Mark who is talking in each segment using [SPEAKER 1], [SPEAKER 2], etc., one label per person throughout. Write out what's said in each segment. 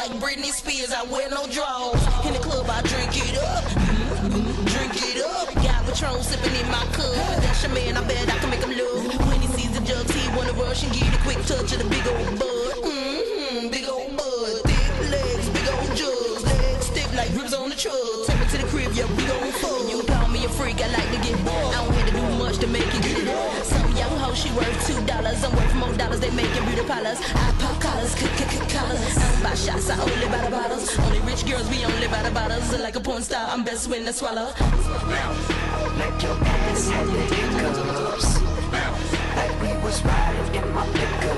[SPEAKER 1] like Britney Spears, I wear no drawers. In the club, I drink it up. Drink it up. Got Patron sipping in my cup. That's your man, I bet I can make him look. When he sees the jugs, he wanna rush and get a quick touch of the big old bud. Big old bud. Thick legs, big old jugs. Legs stiff like ribs on the truck. Take me to the crib, yeah, we gon' fuck. You call me a freak, I like to get bored. I don't have to do much to make it get it up. Some young hoe, she worth $2. I'm worth more dollars, they making beauty parlors. I pop collars, collars. I don't buy shots, I only buy the bottles. Only rich girls be only buy the bottles. Like a porn star, I'm best when I swallow.
[SPEAKER 2] Let your ass have the hiccups. Like we was riding in my pickup.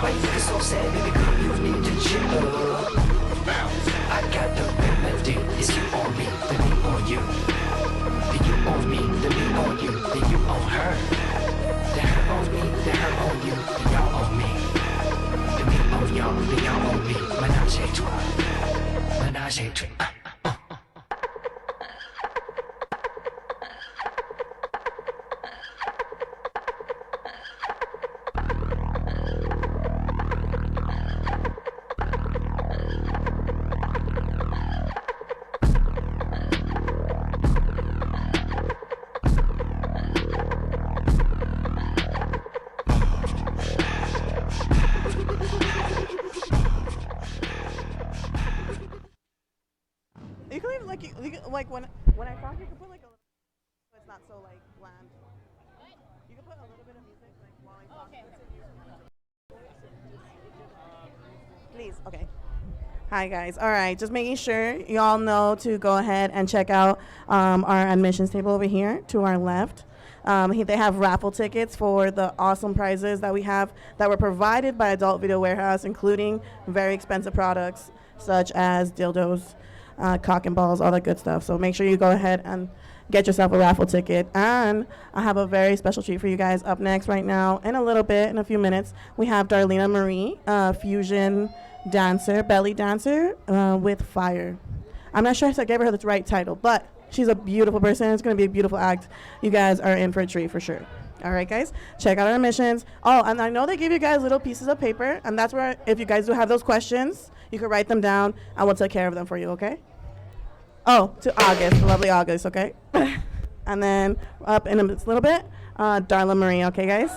[SPEAKER 2] Why you looking so sad, baby girl, you need to chill up. I got the remedy, it's you on me, then me on you. Then you on me, then me on you, then you on her. Then her on me, then her on you, then y'all on me. Then me on y'all, then y'all on me. Menage a trois, menage a trois.
[SPEAKER 3] You can even like when I talk, you can put like a little, so it's not so like bland. You can put a little bit of music like while I talk. Please, okay. Hi guys. All right, just making sure y'all know to go ahead and check out our admissions table over here to our left. They have raffle tickets for the awesome prizes that we have that were provided by Adult Video Warehouse, including very expensive products such as dildos, cock and balls, all that good stuff. So make sure you go ahead and get yourself a raffle ticket. And I have a very special treat for you guys up next right now. In a little bit, in a few minutes, we have Darlena Marie, fusion dancer, belly dancer with fire. I'm not sure if I gave her the right title, but she's a beautiful person. It's going to be a beautiful act. You guys are in for a treat for sure. All right, guys, check out our admissions. Oh, and I know they give you guys little pieces of paper, and that's where, if you guys do have those questions, you can write them down, and we'll take care of them for you, okay? Oh, to August, lovely August, okay? And then up in a little bit, Darla Marie, okay, guys?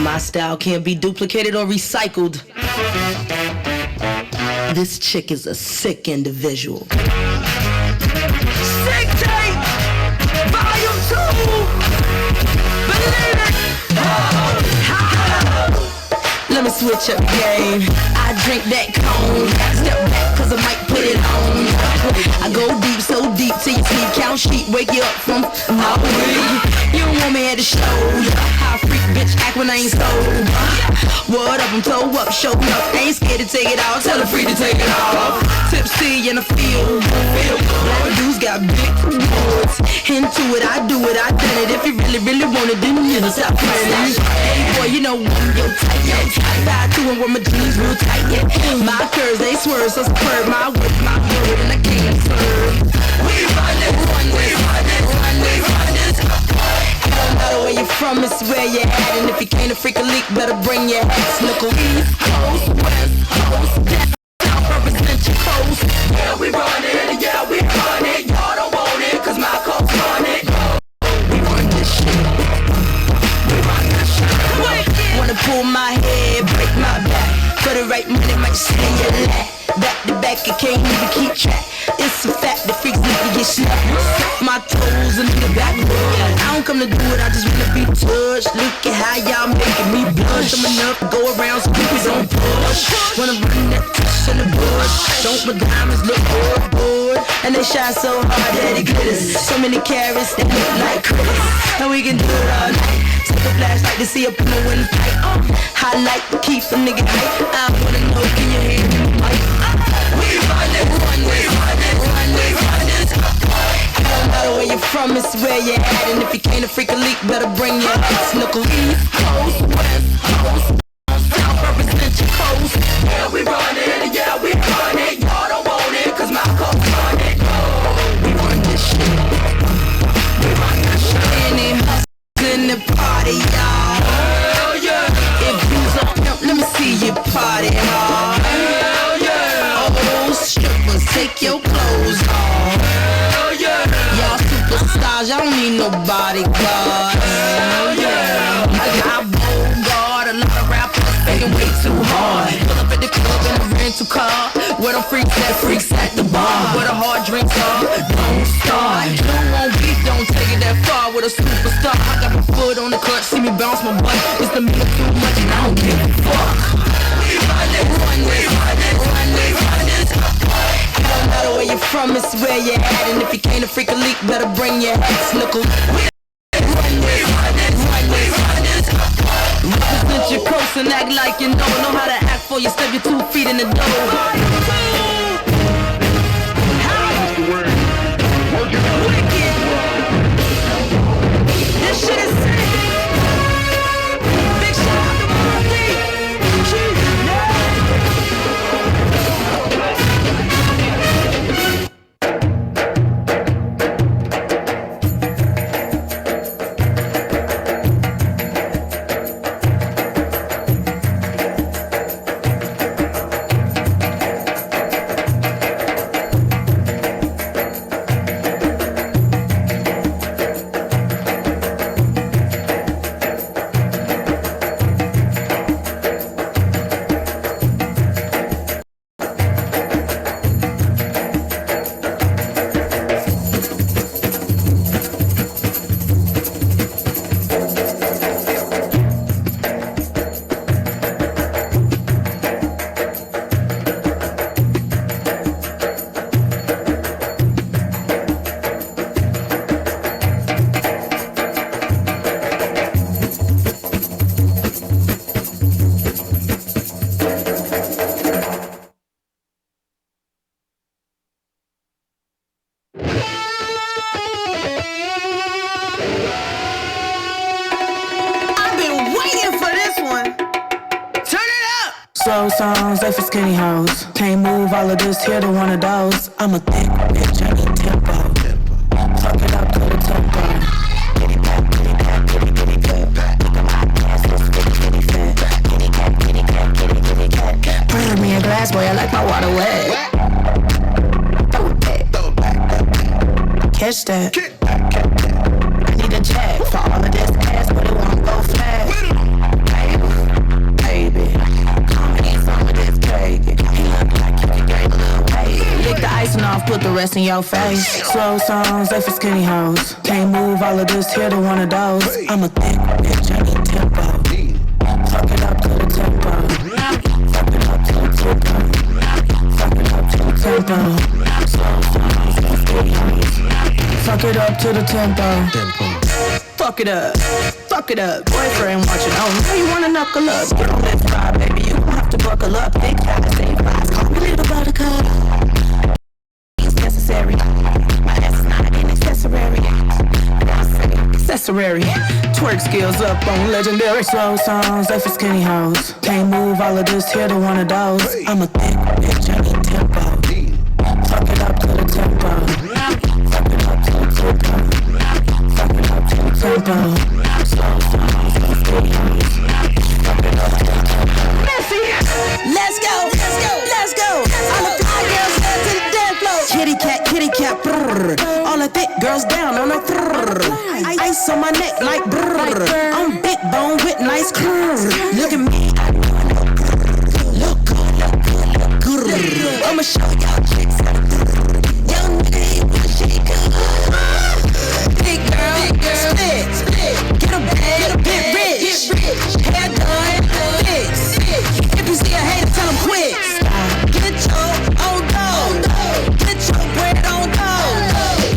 [SPEAKER 1] My style can't be duplicated or recycled. This chick is a sick individual. Sick tape, volume 2. Believe it. Let me switch up the game. I drink that cone. Step back cause I might put it on. I go deep, so deep till you sleep. Count sheep, wake you up from my weed. You don't want me at the show. How a freak bitch act when I ain't sober. What up, I'm toe up, show up. Ain't scared to take it out, tell her free to take it off. Tipsy in the field. Black dudes got big boards. Into it, I do it, I done it. If you really, really want it, then you never stop playing. Hey boy, you know I'm your type. 5'2" and wear my jeans real tight. My curves, they swerve, so superb. My whip, my word, and I can't serve. We run this, run this, run this, run this, run this. It don't matter where you're from, it's where you're at. And if you can't a freak a leak, better bring your hat. Snuckle East Coast, West Coast, down, represent your coast. Yeah, we run it, yeah, we run it. Y'all don't want it, cause my coast run it. We run this shit. We run this shit. Wanna pull my head, break my back. For the right money, might stay your lap. Back to back, I can't even keep track. It's a fact that freaks need to get slapped. Suck my toes and the back road. I don't come to do it, I just wanna be touched. Look at how y'all making me blush. I'm enough to go around so people don't push. Wanna run that tush in the bush. Don't my diamonds look bored. And they shine so hard that it glitters. So many carrots that look like critters. And we can do it all night. Take a flashlight to see up in the windpipe. Highlight, keep a nigga hype. I wanna know, can you hear me? We run this, run this, run this, run this, run this. It don't matter where you're from, it's where you're at. And if you can't a freak a leak, better bring your hat. Snuckle East Coast, West Coast, South represent your coast. Yeah, we run it, yeah, we run it. Y'all don't want it, cause my coast run it. We run this shit. We run this shit. And it hustles in the party, y'all. Hell yeah. If you's on pimp, let me see you party hard. Hell yeah. Oh, strippers, take your clothes off. Hell yeah. Y'all superstars, y'all don't need no bodyguard. Hell yeah. I got Bogart, a lot of rappers thinking way too hard. Pull up at the club in a rental car. Where the freaks at the bar. Where the hard drinks are, don't start. You don't want beef, don't take it that far. With a superstar, I got my foot on the clutch. See me bounce my butt, it's the middle too much and I don't give a fuck. We run this, run this, run this, run this, run this. It don't matter where you're from, it's where you're at. And if you can't a freak a leak, better bring your hat. Snuckle. Run this, run this, run this, run this. Represent your coast and act like you know how to act for you. Step your 2 feet in the door. This shit is sick. Big shout out to Monty.
[SPEAKER 4] Slow songs, they for skinny hoes. Can't move all of this here to one of those. I'm a thick bitch, I need tempo. Fuck it up to the tempo. Kitty cat, kitty cat, kitty kitty cat. Look at my ass, let's get kitty fat. Kitty cat, kitty cat, kitty kitty cat. Pour me a glass, boy, I like my water wet. Throw it back, throw it back, throw it back. Catch that. I need a check for all of this ass, but it won't go flat. ass in your face. Slow songs, they for skinny hoes. Can't move all of this here to one of those. I'm a thick bitch, I need tempo. Fuck it up to the tempo. Fuck it up to the tempo. Fuck it up to the tempo. Slow songs, they for skinny hoes. Fuck it up to the tempo. Fuck it up. Fuck it up. Boyfriend watching. Oh, now you wanna knuckle up. Get on that ride, baby. You gon' have to buckle up. Big thighs, same vibes. Call me little buttercup. It's necessary. My ass is not an accessory. Accessory. Twerk skills up on legendary. Slow songs, they for skinny hoes. Can't move all of this here to one of those. I'm a thick bitch, I need tempo. Fuck it up to the tempo. Fuck it up to the tempo. Fuck it up to the tempo. Slow songs, they for skinny hoes. Fuck it up to the tempo. Messy. Let's go, let's go, let's go. All the fly girls head to the dance floor. Kitty cat, brrr. All the thick girls down on the brrr. Ice on my neck like brrr. I'm big bone with nice curves. Look at me, I know I look good. Look good, look good, look good. I'ma show y'all chicks how to do. Young nigga, he wanna shake good. Big girl, split. Get a bag, get rich. Hair done, fix. If you see a hater, tell him quit. Get your own dough. Get your bread on dough.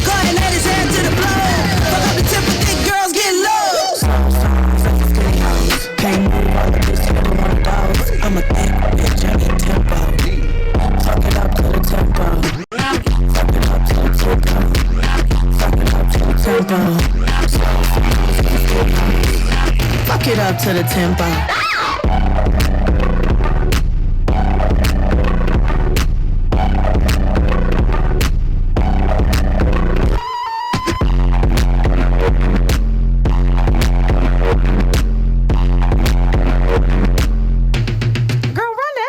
[SPEAKER 4] Go ahead, let his hand to the blow. Fuck up the tip of thick girls get low. Can't move all of this here to one of those. I'm a thick bitch, I need tempo. Fuck it up to the tempo. Fuck it up to the tempo. Fuck it up to the tempo. Fuck it up to the tempo.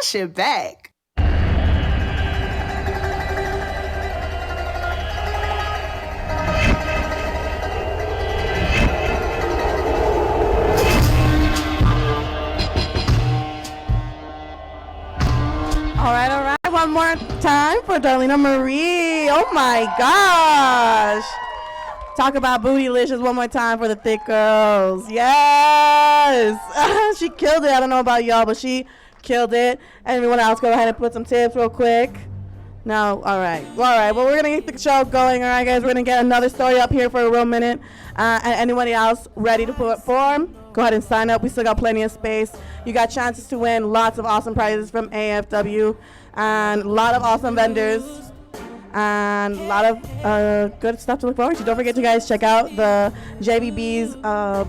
[SPEAKER 4] Shit back.
[SPEAKER 3] All right. One more time for Darlena Marie. Oh my gosh. Talk about bootylicious one more time for the thick girls. Yes. She killed it. I don't know about y'all, but she killed it. Everyone else, go ahead and put some tips real quick. No, all right. Well, we're gonna get the show going. All right, guys, we're gonna get another story up here for a real minute. And anybody else ready to perform? Go ahead and sign up. We still got plenty of space. You got chances to win lots of awesome prizes from AFW and a lot of awesome vendors and a lot of good stuff to look forward to. Don't forget to guys check out the JBB's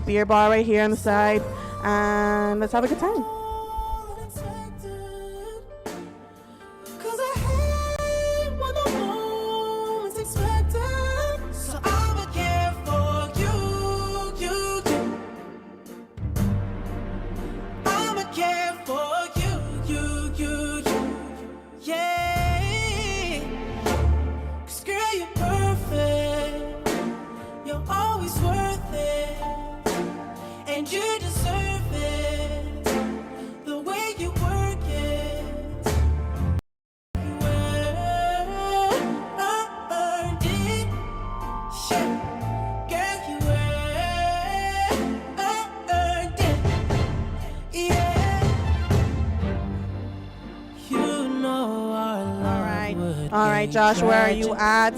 [SPEAKER 3] beer bar right here on the side, and let's have a good time.
[SPEAKER 1] You deserve it, the way you work it. You earned it, shit. Girl, you earned it, yeah. You know our love.
[SPEAKER 3] All right, Josh, where are you at?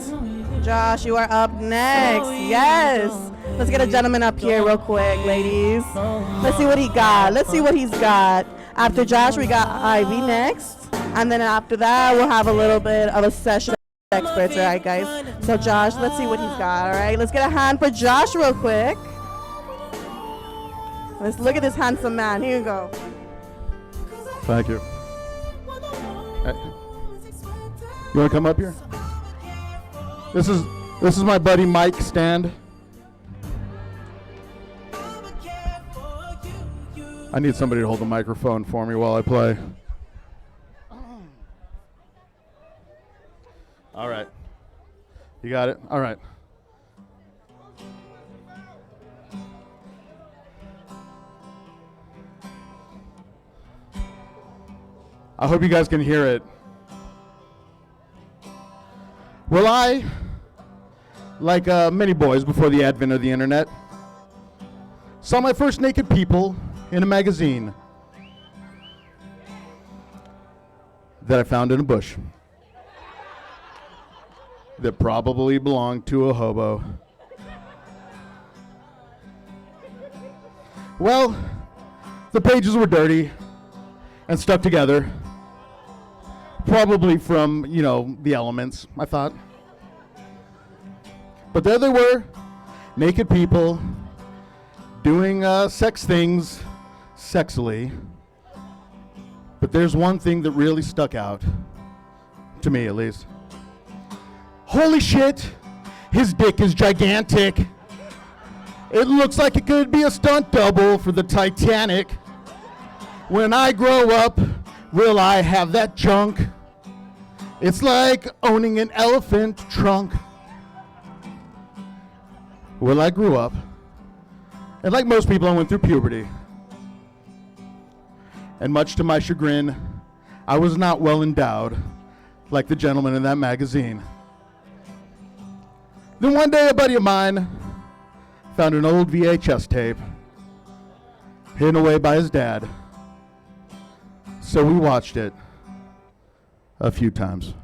[SPEAKER 3] Josh, you are up next. Yes. Let's get a gentleman up here real quick, ladies. Let's see what he got. Let's see what he's got. After Josh, we got Ivy next. And then after that, we'll have a little bit of a session of experts, all right, guys? So, Josh, let's see what he's got, all right? Let's get a hand for Josh real quick. Let's look at this handsome man. Here you go.
[SPEAKER 5] Thank you. Hey. You want to come up here? This is my buddy Mike Stand. I need somebody to hold the microphone for me while I play. All right. You got it? All right. I hope you guys can hear it. Well, I, like many boys before the advent of the internet, saw my first naked people in a magazine that I found in a bush that probably belonged to a hobo. Well, the pages were dirty and stuck together, probably from, the elements, I thought. But there they were, naked people doing sex things sexily. But there's one thing that really stuck out, to me at least. Holy shit, his dick is gigantic. It looks like it could be a stunt double for the Titanic. When I grow up, will I have that junk? It's like owning an elephant trunk. Well, I grew up, and like most people, I went through puberty. And much to my chagrin, I was not well endowed, like the gentleman in that magazine. Then one day, a buddy of mine found an old VHS tape hidden away by his dad. So we watched it a few times.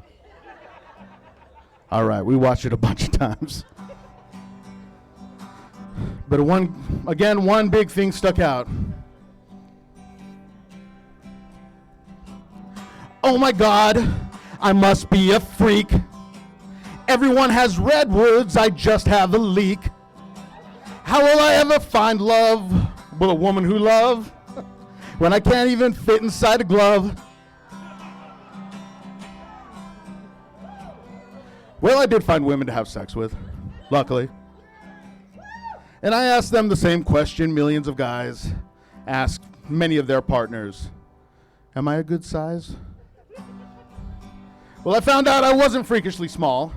[SPEAKER 5] All right, we watched it a bunch of times. But one big thing stuck out. Oh my God, I must be a freak. Everyone has redwoods, I just have a leak. How will I ever find love with a woman who love when I can't even fit inside a glove? Well, I did find women to have sex with, luckily. And I asked them the same question millions of guys ask many of their partners. Am I a good size? Well, I found out I wasn't freakishly small.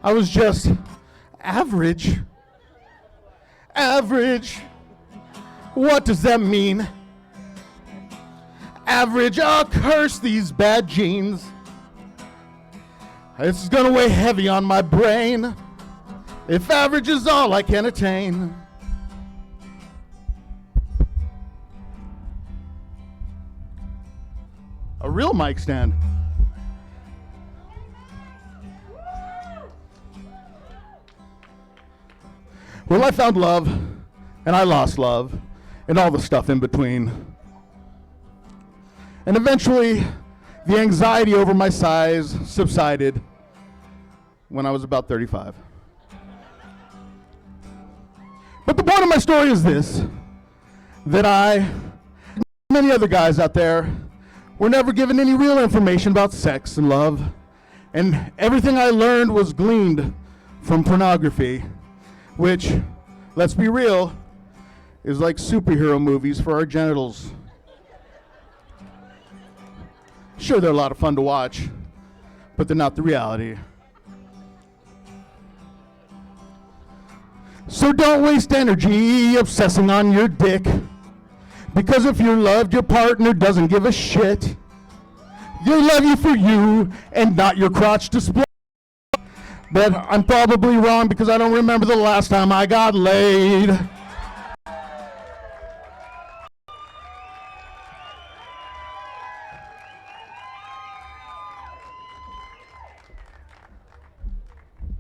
[SPEAKER 5] I was just average. Average. What does that mean? Average. Oh, curse these bad genes. This is gonna weigh heavy on my brain if average is all I can attain. A real mic stand. Well, I found love, and I lost love, and all the stuff in between. And eventually, the anxiety over my size subsided when I was about 35. But the point of my story is this, that I, many other guys out there, were never given any real information about sex and love, and everything I learned was gleaned from pornography, which, let's be real, is like superhero movies for our genitals. Sure, they're a lot of fun to watch, but they're not the reality. So don't waste energy obsessing on your dick, because if you're loved, your partner doesn't give a shit. They love you for you and not your crotch display. But I'm probably wrong because I don't remember the last time I got laid.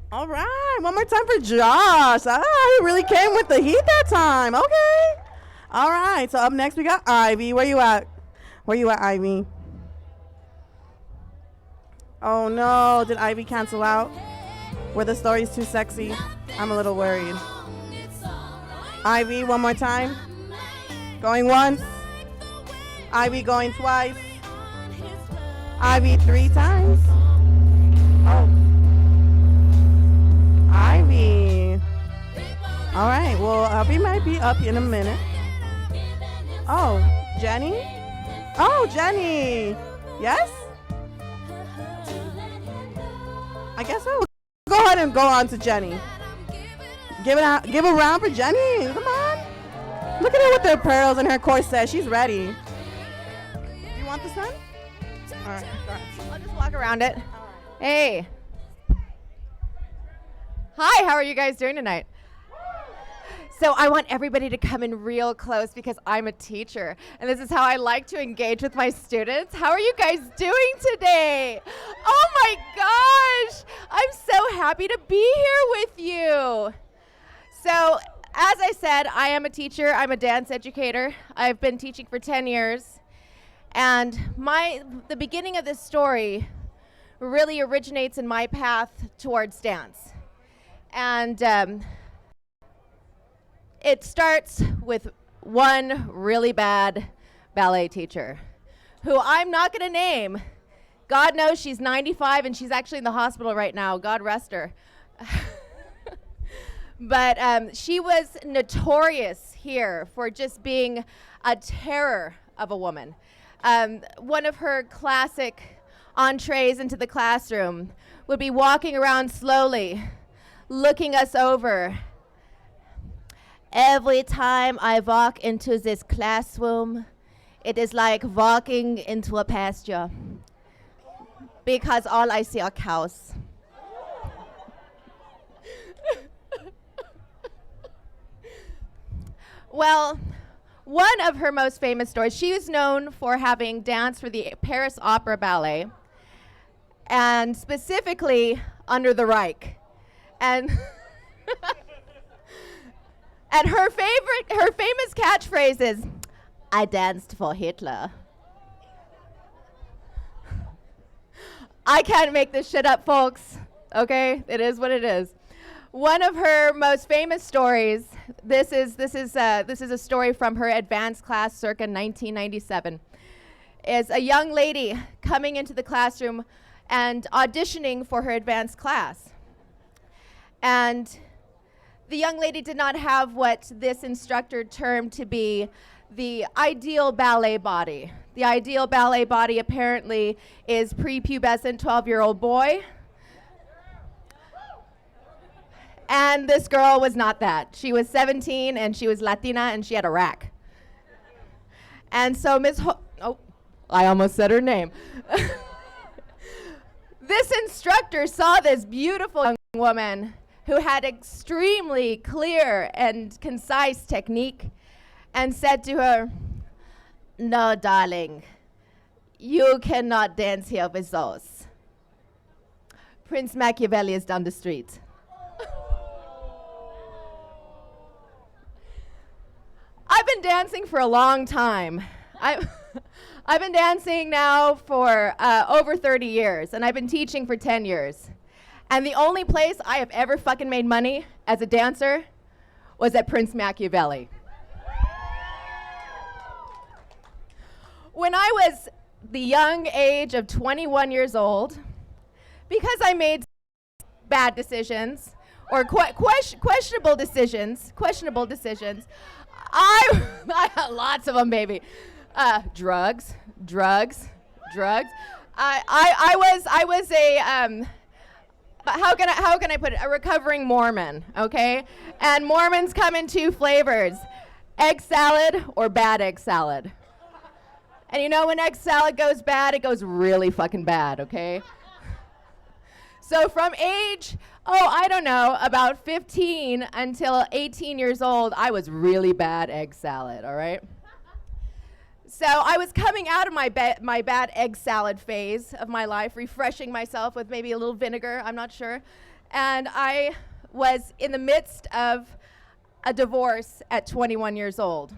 [SPEAKER 3] All right, one more time for Josh. He really came with the heat that time. Okay. All right, so up next we got Ivy. Where you at? Where you at, Ivy? Oh no, did Ivy cancel out? Were the stories too sexy? I'm a little worried. Ivy, one more time. Going once. Ivy going twice. Ivy 3 times. Oh. Ivy. All right, well, Ivy might be up in a minute. Oh, Jenny? Oh, Jenny. Yes? I guess I will go ahead and go on to Jenny. Give a round for Jenny. Come on. Look at her with her pearls and her corset. She's ready. You want the sun? All right.
[SPEAKER 6] I'll just walk around it. Hey. Hi, how are you guys doing tonight? So I want everybody to come in real close because I'm a teacher, and this is how I like to engage with my students. How are you guys doing today? Oh my gosh, I'm so happy to be here with you. So, as I said, I am a teacher. I'm a dance educator. I've been teaching for 10 years. And the beginning of this story really originates in my path towards dance. And it starts with one really bad ballet teacher who I'm not going to name. God knows she's 95 and she's actually in the hospital right now. God rest her. But she was notorious here for just being a terror of a woman. One of her classic entrees into the classroom would be walking around slowly, looking us over. Every time I walk into this classroom, it is like walking into a pasture because all I see are cows. Well, one of her most famous stories, she was known for having danced for the Paris Opera Ballet, and specifically under the Reich. And and her famous catchphrase is, "I danced for Hitler." I can't make this shit up, folks. Okay, it is what it is. One of her most famous stories. This is a story from her advanced class, circa 1997. Is a young lady coming into the classroom and auditioning for her advanced class, and the young lady did not have what this instructor termed to be the ideal ballet body. The ideal ballet body apparently is prepubescent 12-year-old boy. And this girl was not that. She was 17 and she was Latina and she had a rack. And so I almost said her name. This instructor saw this beautiful young woman who had extremely clear and concise technique and said to her, "No, darling, you cannot dance here with those. Prince Machiavelli is down the street." I've been dancing for a long time. I've been dancing now for over 30 years, and I've been teaching for 10 years. And the only place I have ever fucking made money as a dancer was at Prince Machiavelli. When I was the young age of 21 years old, because I made bad decisions, or questionable decisions, I had lots of them, baby. Drugs. I was a how can I put it? A recovering Mormon, okay? And Mormons come in two flavors: egg salad or bad egg salad. And you know when egg salad goes bad, it goes really fucking bad, okay? So from age, I don't know, about 15 until 18 years old, I was really bad egg salad, all right? So I was coming out of my bad egg salad phase of my life, refreshing myself with maybe a little vinegar, I'm not sure. And I was in the midst of a divorce at 21 years old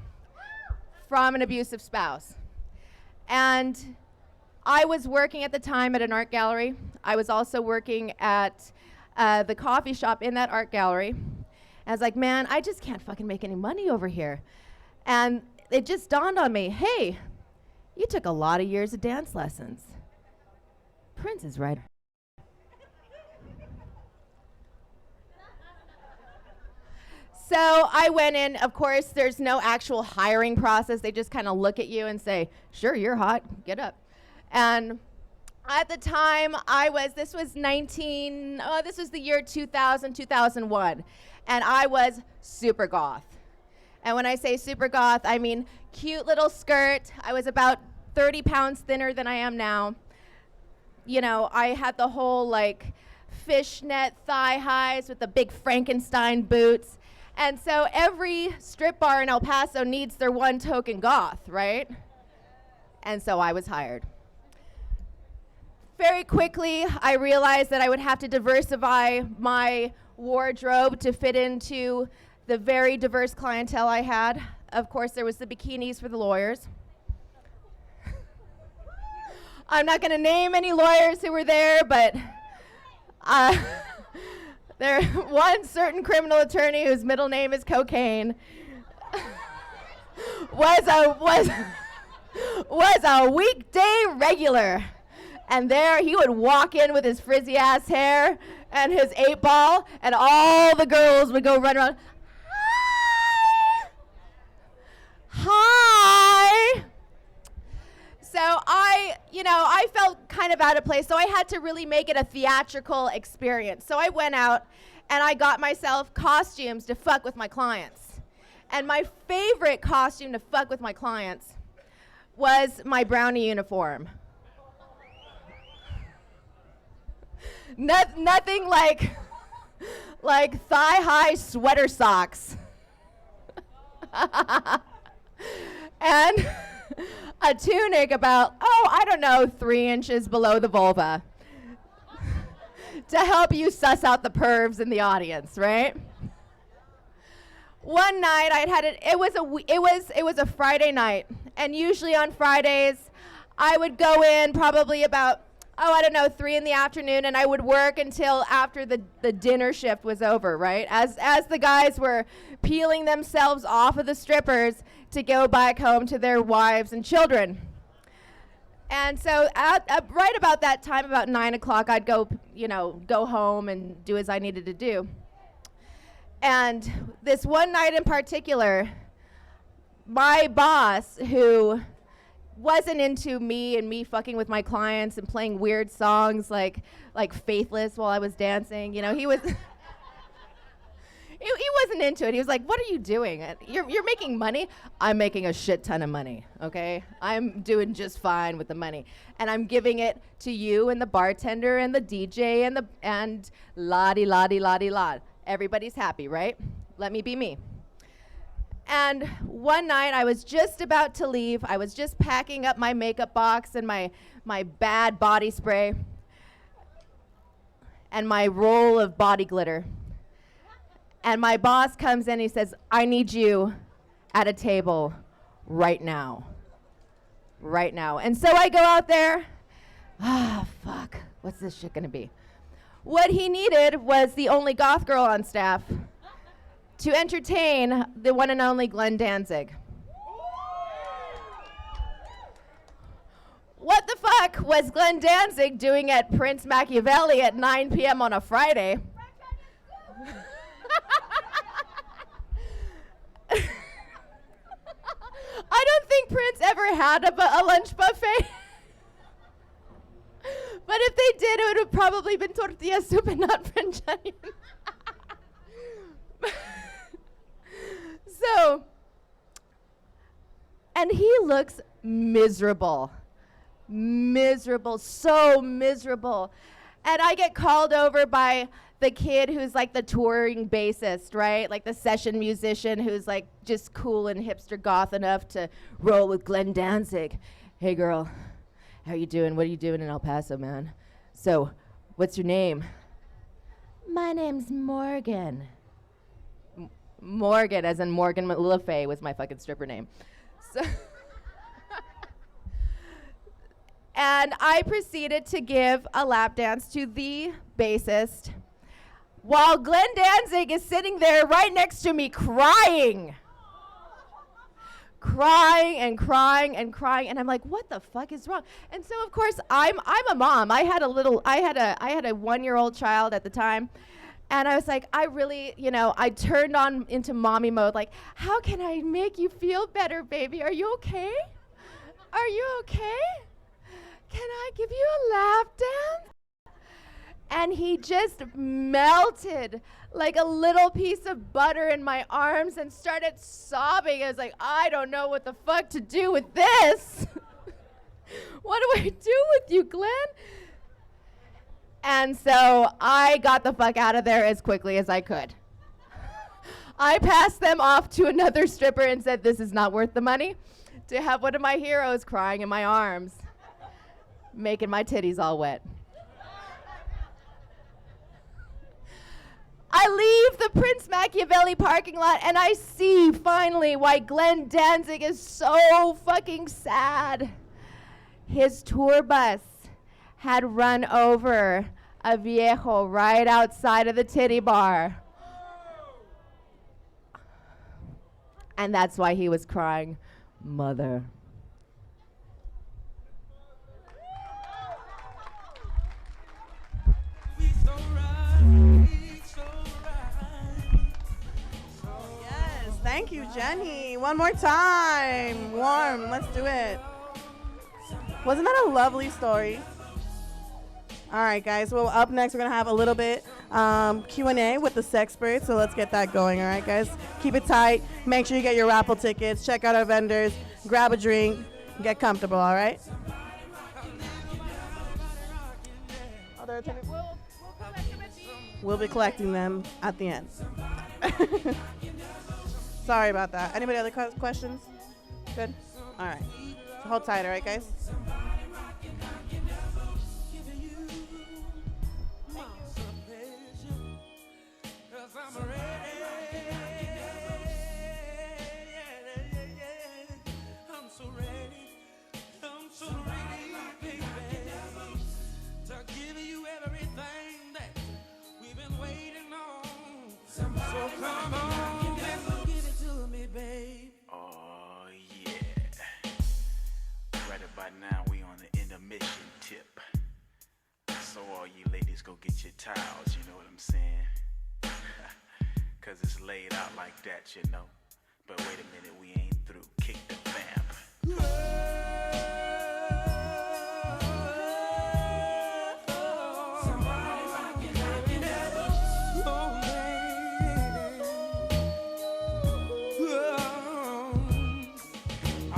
[SPEAKER 6] from an abusive spouse. And I was working at the time at an art gallery. I was also working at the coffee shop in that art gallery. And I was like, man, I just can't fucking make any money over here. And it just dawned on me, hey, you took a lot of years of dance lessons. Prince is right. So I went in. Of course, there's no actual hiring process. They just kind of look at you and say, sure, you're hot, get up. And at the time, this was the year 2000, 2001. And I was super goth. And when I say super goth, I mean cute little skirt. I was about 30 pounds thinner than I am now. you know, I had the whole like fishnet thigh highs with the big Frankenstein boots. And so every strip bar in El Paso needs their one token goth, right? And so I was hired. Very quickly, I realized that I would have to diversify my wardrobe to fit into the very diverse clientele I had. Of course, there was the bikinis for the lawyers. I'm not going to name any lawyers who were there, but there one certain criminal attorney whose middle name is Cocaine was a weekday regular. And there he would walk in with his frizzy ass hair and his 8-ball, and all the girls would go run around. Hi. So I felt kind of out of place. So I had to really make it a theatrical experience. So I went out and I got myself costumes to fuck with my clients. And my favorite costume to fuck with my clients was my brownie uniform. Nothing like thigh-high sweater socks. And a tunic about, 3 inches below the vulva to help you suss out the pervs in the audience, right? One night it was a Friday night, and usually on Fridays I would go in probably about 3 in the afternoon, and I would work until after the dinner shift was over, right? As the guys were peeling themselves off of the strippers to go back home to their wives and children. And so right about that time, about 9 o'clock, I'd go home and do as I needed to do. And this one night in particular, my boss, who wasn't into me and me fucking with my clients and playing weird songs like Faithless while I was dancing, he was he wasn't into it. He was like, "What are you doing? You're making money? I'm making a shit ton of money, okay? I'm doing just fine with the money. And I'm giving it to you and the bartender and the DJ and la-di-la-di-la-di-la. Everybody's happy, right? Let me be me." And one night I was just about to leave. I was just packing up my makeup box and my bad body spray and my roll of body glitter. And my boss comes in and he says, "I need you at a table right now. Right now." And so I go out there. Fuck. What's this shit gonna be? What he needed was the only goth girl on staff to entertain the one and only Glenn Danzig. What the fuck was Glenn Danzig doing at Prince Machiavelli at 9 p.m. on a Friday? I don't think Prince ever had a lunch buffet. But if they did, it would have probably been tortilla soup and not French onion. So, and he looks miserable. Miserable, so miserable. And I get called over by the kid who's like the touring bassist, right? Like the session musician who's like just cool and hipster goth enough to roll with Glenn Danzig. "Hey girl, how you doing? What are you doing in El Paso, man? So, what's your name?" "My name's Morgan." Morgan, as in Morgan Le Fay, was my fucking stripper name. So and I proceeded to give a lap dance to the bassist while Glenn Danzig is sitting there right next to me crying. Crying and crying and crying, and I'm like, what the fuck is wrong? And so of course I'm a mom. I had a 1-year-old child at the time. And I was like, I really, I turned on into mommy mode, like, how can I make you feel better, baby? Are you okay? Are you okay? Can I give you a lap dance? And he just melted like a little piece of butter in my arms and started sobbing. I was like, I don't know what the fuck to do with this. What do I do with you, Glenn? And so I got the fuck out of there as quickly as I could. I passed them off to another stripper and said, this is not worth the money to have one of my heroes crying in my arms, making my titties all wet. I leave the Prince Machiavelli parking lot and I see finally why Glenn Danzig is so fucking sad. His tour bus had run over a viejo right outside of the titty bar. And that's why he was crying, mother.
[SPEAKER 3] Yes, thank you, Jenny. One more time. Warm, let's do it. Wasn't that a lovely story? All right, guys. Well, up next, we're going to have a little bit Q&A with the sexperts. So let's get that going. All right, guys. Keep it tight. Make sure you get your raffle tickets. Check out our vendors. Grab a drink. Get comfortable, all right? We'll be collecting them at the end. Sorry about that. Anybody other questions? Good? All right. So hold tight, all right, guys?
[SPEAKER 2] So come on, give it to me, babe. Oh, yeah. Right about now, we on the intermission tip. So all you ladies go get your towels, you know what I'm saying? Cause it's laid out like that, you know. But wait a minute, we